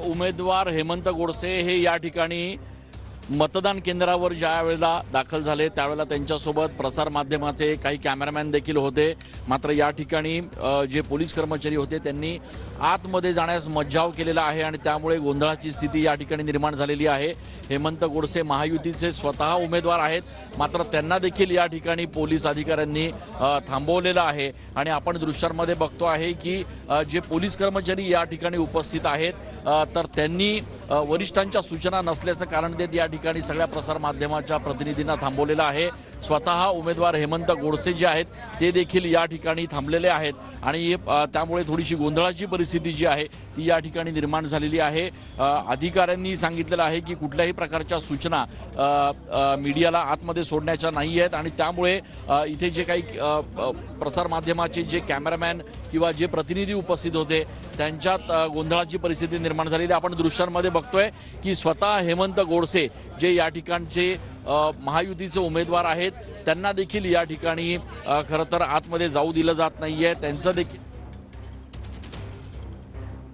उमेदवार हेमंत गोडसे हे या ठिकाणी मतदान केंद्रावर ज्या वेळेला दाखल झाले त्यावेळेला त्यांच्यासोबत प्रसार माध्यमाचे काही कॅमेरामॅन देखील होते। मात्र या ठिकाणी जे पोलीस कर्मचारी होते त्यांनी आतमध्ये जाण्यास मज्जाव केलेला आहे आणि त्यामुळे गोंधळाची स्थिती या ठिकाणी निर्माण झालेली आहे। हेमंत गोडसे महायुतीचे स्वतः उमेदवार आहेत, मात्र त्यांना देखील या ठिकाणी पोलीस अधिकाऱ्यांनी थांबवलेलं आहे आणि आपण दृश्यांमध्ये बघतो आहे की जे पोलीस कर्मचारी या ठिकाणी उपस्थित आहेत तर त्यांनी वरिष्ठांच्या सूचना नसल्याचं कारण देत या ठिकाणी सगळ्या प्रसार माध्यमाच्या प्रतिनिधींना थांबवलेलं आहे। स्वतः उमेदवार हेमंत गोडसे जे आहेत ते देखील या ठिकाणी थांबलेले आहेत आणि त्यामुळे थोडीशी गोंधळाची परिस्थिती जी आहे ती या ठिकाणी निर्माण झालेली आहे। अधिकाऱ्यांनी सांगितलेलं आहे की कुठल्याही प्रकारच्या सूचना मीडियाला आतमध्ये सोडण्याच्या नाही आहेत आणि त्यामुळे इथे जे काही प्रसार माध्यमाचे जे कॅमेरामॅन किंवा जे प्रतिनिधी उपस्थित होते त्यांच्यात गोंधळाची परिस्थिती निर्माण झालेली आपण दृश्यांमध्ये बघतोय की स्वतः हेमंत गोडसे जे या ठिकाणचे महायुतीचे उमेदवार आहेत त्यांना देखील या ठिकाणी खरं तर आतमध्ये जाऊ दिलं जात नाहीये। त्यांचं देखील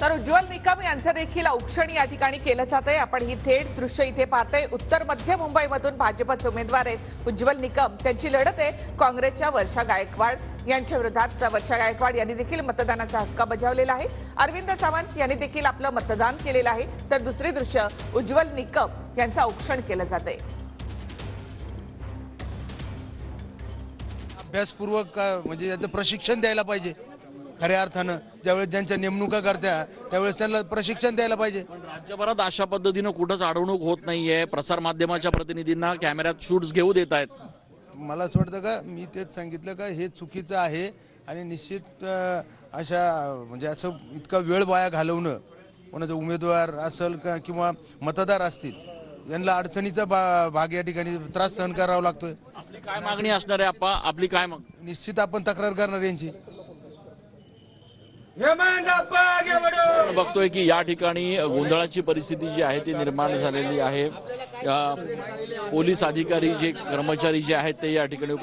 तर उज्ज्वल निकम यांचं देखील औक्षण या ठिकाणी केलं जात आहे। आपण ही थेट दृश्य इथे पाहतोय। उत्तर मध्य मुंबईमधून भाजपचे उमेदवार आहेत उज्ज्वल निकम, त्यांची लढत आहे काँग्रेसच्या वर्षा गायकवाड यांच्या विरोधात। वर्षा गायकवाड यांनी देखील मतदानाचा हक्क बजावलेला आहे। अरविंद सावंत यांनी देखील आपलं मतदान केलेलं आहे। तर दुसरे दृश्य उज्ज्वल निकम यांचं औक्षण केलं जात आहे। अभ्यासपूर्वक म्हणजे याचं प्रशिक्षण द्यायला पाहिजे। खऱ्या अर्थानं ज्यावेळेस ज्यांच्या नेमणुका करत्या त्यावेळेस त्यांना प्रशिक्षण द्यायला पाहिजे। पण राज्यभरात अशा पद्धतीनं कुठंच अडवणूक होत नाहीये। प्रसार माध्यमाच्या प्रतिनिधींना कॅमेऱ्यात शूट्स घेऊ देत आहेत। मला असं वाटतं का मी तेच सांगितलं का हे चुकीचं आहे आणि निश्चित अशा म्हणजे असं इतका वेळ वाया घालवणं कोणाचा उमेदवार असेल का किंवा मतदार असतील यांना अडचणीचा भाग या ठिकाणी त्रास सहन करावा लागतोय। आपली काय मागणी असणार आहे आप्पा? आपली काय मागणी? निश्चित आपण तक्रार करणार यांची। आपण बघतोय की या ठिकाणी गोंधळाची परिस्थिती जी आहे ती निर्माण झालेली आहे। पोलीस अधिकारी जे कर्मचारी जे आहेत ते या ठिकाणी